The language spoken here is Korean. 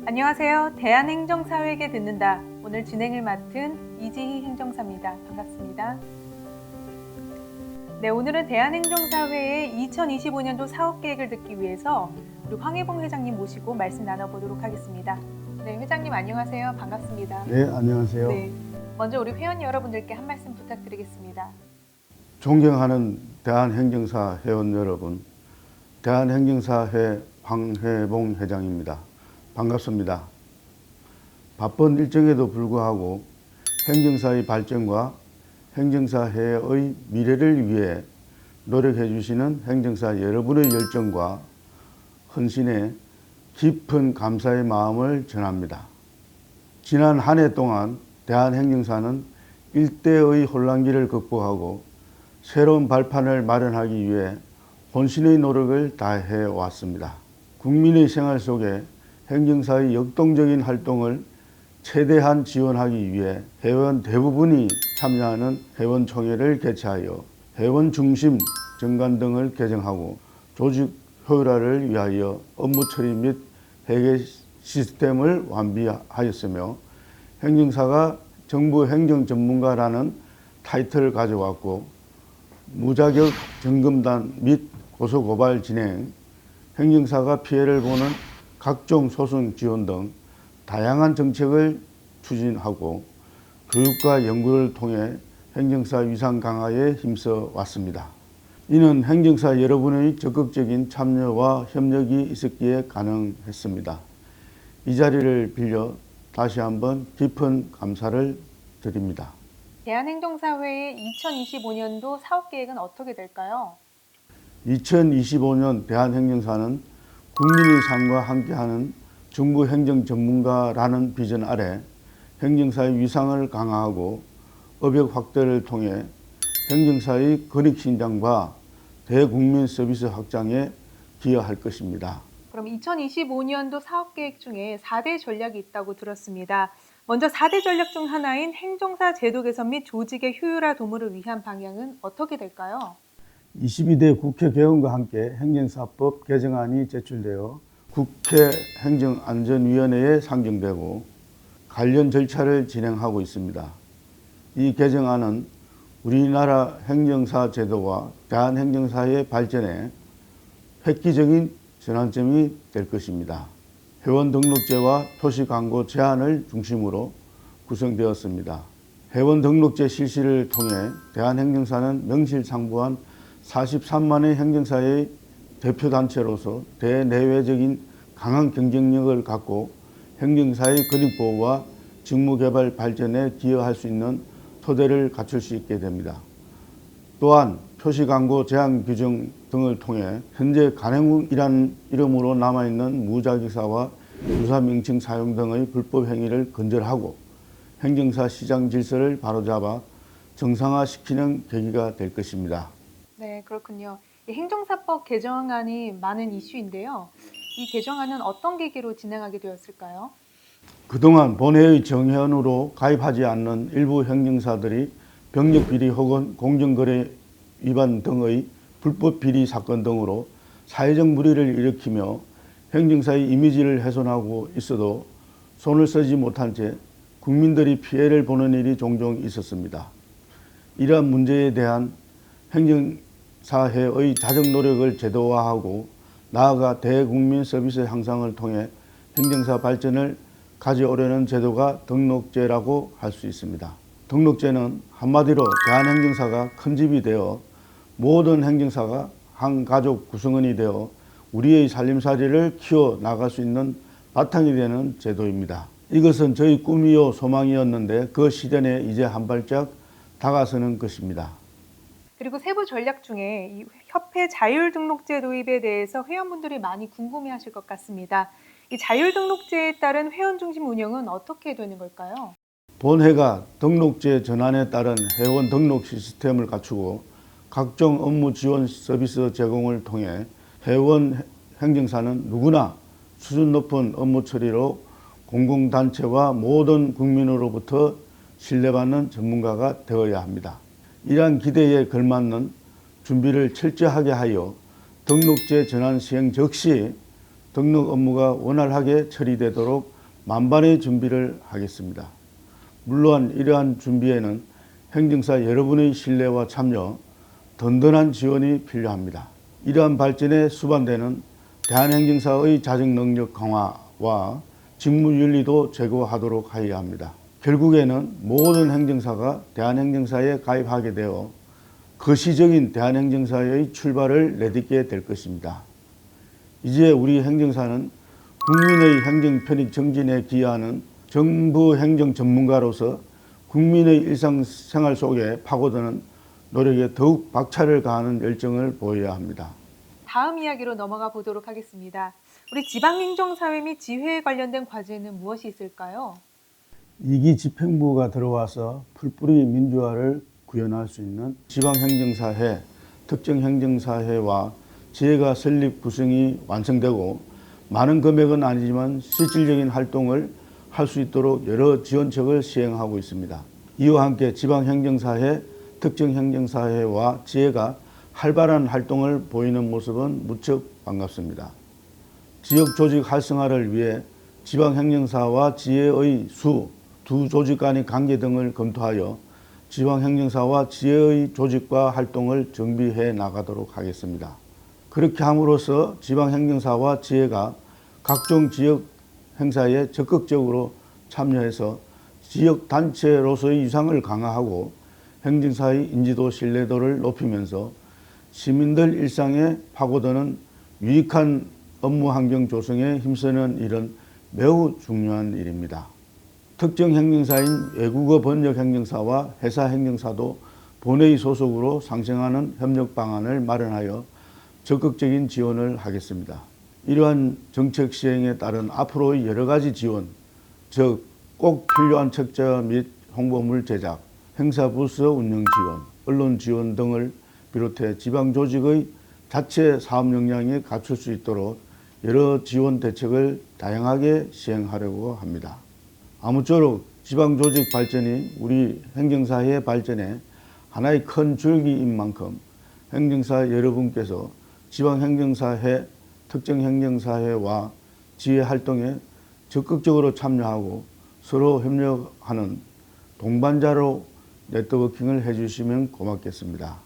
안녕하세요. 대한행정사회에게 듣는다. 오늘 진행을 맡은 이지희 행정사입니다. 반갑습니다. 네, 오늘은 대한행정사회의 2025년도 사업계획을 듣기 위해서 우리 황혜봉 회장님 모시고 말씀 나눠보도록 하겠습니다. 네, 회장님 안녕하세요. 반갑습니다. 네, 안녕하세요. 네, 먼저 우리 회원 여러분들께 한 말씀 부탁드리겠습니다. 존경하는 대한행정사 회원 여러분, 대한행정사회 황혜봉 회장입니다. 반갑습니다. 바쁜 일정에도 불구하고 행정사의 발전과 행정사회의 미래를 위해 노력해 주시는 행정사 여러분의 열정과 헌신에 깊은 감사의 마음을 전합니다. 지난 한 해 동안 대한행정사는 일대의 혼란기를 극복하고 새로운 발판을 마련하기 위해 혼신의 노력을 다해 왔습니다. 국민의 생활 속에 행정사의 역동적인 활동을 최대한 지원하기 위해 회원 대부분이 참여하는 회원총회를 개최하여 회원 중심 정관 등을 개정하고 조직 효율화를 위하여 업무 처리 및 회계 시스템을 완비하였으며 행정사가 정부 행정 전문가라는 타이틀을 가져왔고 무자격 점검단 및 고소고발 진행, 행정사가 피해를 보는 각종 소송 지원 등 다양한 정책을 추진하고 교육과 연구를 통해 행정사 위상 강화에 힘써 왔습니다. 이는 행정사 여러분의 적극적인 참여와 협력이 있었기에 가능했습니다. 이 자리를 빌려 다시 한번 깊은 감사를 드립니다. 대한행정사회의 2025년도 사업계획은 어떻게 될까요? 2025년 대한행정사는 국민의 삶과 함께하는 정부 행정 전문가라는 비전 아래 행정사의 위상을 강화하고 업역 확대를 통해 행정사의 권익 신장과 대국민 서비스 확장에 기여할 것입니다. 그럼 2025년도 사업계획 중에 4대 전략이 있다고 들었습니다. 먼저 4대 전략 중 하나인 행정사 제도 개선 및 조직의 효율화 도모를 위한 방향은 어떻게 될까요? 22대 국회 개원과 함께 행정사법 개정안이 제출되어 국회 행정안전위원회에 상정되고 관련 절차를 진행하고 있습니다. 이 개정안은 우리나라 행정사 제도와 대한행정사의 발전에 획기적인 전환점이 될 것입니다. 회원 등록제와 표시 광고 제한을 중심으로 구성되었습니다. 회원 등록제 실시를 통해 대한행정사는 명실상부한 43만의 행정사의 대표단체로서 대내외적인 강한 경쟁력을 갖고 행정사의 권익보호와 직무개발 발전에 기여할 수 있는 토대를 갖출 수 있게 됩니다. 또한 표시광고 제한 규정 등을 통해 현재 간행이라는 이름으로 남아있는 무자격사와 유사명칭 사용 등의 불법 행위를 근절하고 행정사 시장 질서를 바로잡아 정상화시키는 계기가 될 것입니다. 네, 그렇군요. 이 행정사법 개정안이 많은 이슈인데요. 이 개정안은 어떤 계기로 진행하게 되었을까요? 그동안 본회의 정회원으로 가입하지 않는 일부 행정사들이 병력비리 혹은 공정거래 위반 등의 불법 비리 사건 등으로 사회적 물의를 일으키며 행정사의 이미지를 훼손하고 있어도 손을 쓰지 못한 채 국민들이 피해를 보는 일이 종종 있었습니다. 이러한 문제에 대한 행정사회의 자정 노력을 제도화하고 나아가 대국민 서비스 향상을 통해 행정사 발전을 가져오려는 제도가 등록제라고 할 수 있습니다. 등록제는 한마디로 대한행정사가 큰 집이 되어 모든 행정사가 한 가족 구성원이 되어 우리의 살림살이를 키워 나갈 수 있는 바탕이 되는 제도입니다. 이것은 저희 꿈이요 소망이었는데 그 실현에 이제 한 발짝 다가서는 것입니다. 그리고 세부 전략 중에 이 협회 자율등록제 도입에 대해서 회원분들이 많이 궁금해하실 것 같습니다. 이 자율등록제에 따른 회원 중심 운영은 어떻게 되는 걸까요? 본회가 등록제 전환에 따른 회원 등록 시스템을 갖추고 각종 업무 지원 서비스 제공을 통해 회원 행정사는 누구나 수준 높은 업무 처리로 공공단체와 모든 국민으로부터 신뢰받는 전문가가 되어야 합니다. 이러한 기대에 걸맞는 준비를 철저하게 하여 등록제 전환 시행 즉시 등록 업무가 원활하게 처리되도록 만반의 준비를 하겠습니다. 물론 이러한 준비에는 행정사 여러분의 신뢰와 참여, 든든한 지원이 필요합니다. 이러한 발전에 수반되는 대한행정사의 자정능력 강화와 직무윤리도 제고하도록 하여야 합니다. 결국에는 모든 행정사가 대한행정사에 가입하게 되어 거시적인 대한행정사의 출발을 내딛게 될 것입니다. 이제 우리 행정사는 국민의 행정 편익 정진에 기여하는 정부 행정 전문가로서 국민의 일상생활 속에 파고드는 노력에 더욱 박차를 가하는 열정을 보여야 합니다. 다음 이야기로 넘어가 보도록 하겠습니다. 우리 지방행정사회 및 지회에 관련된 과제는 무엇이 있을까요? 2기 집행부가 들어와서 풀뿌리 민주화를 구현할 수 있는 지방행정사회, 특정행정사회와 지회가 설립 구성이 완성되고 많은 금액은 아니지만 실질적인 활동을 할 수 있도록 여러 지원책을 시행하고 있습니다. 이와 함께 지방행정사회, 특정행정사회와 지회가 활발한 활동을 보이는 모습은 무척 반갑습니다. 지역조직 활성화를 위해 지방행정사와 지회의 수, 두 조직 간의 관계 등을 검토하여 지방행정사와 지회의 조직과 활동을 정비해 나가도록 하겠습니다. 그렇게 함으로써 지방행정사와 지회가 각종 지역 행사에 적극적으로 참여해서 지역단체로서의 위상을 강화하고 행정사의 인지도 신뢰도를 높이면서 시민들 일상에 파고드는 유익한 업무 환경 조성에 힘쓰는 일은 매우 중요한 일입니다. 특정 행정사인 외국어 번역 행정사와 회사 행정사도 본회의 소속으로 상생하는 협력 방안을 마련하여 적극적인 지원을 하겠습니다. 이러한 정책 시행에 따른 앞으로의 여러 가지 지원, 즉 꼭 필요한 책자 및 홍보물 제작, 행사부스 운영 지원, 언론 지원 등을 비롯해 지방조직의 자체 사업 역량이 갖출 수 있도록 여러 지원 대책을 다양하게 시행하려고 합니다. 아무쪼록 지방조직 발전이 우리 행정사회의 발전에 하나의 큰 줄기인 만큼 행정사 여러분께서 지방행정사회, 특정행정사회와 지회 활동에 적극적으로 참여하고 서로 협력하는 동반자로 네트워킹을 해주시면 고맙겠습니다.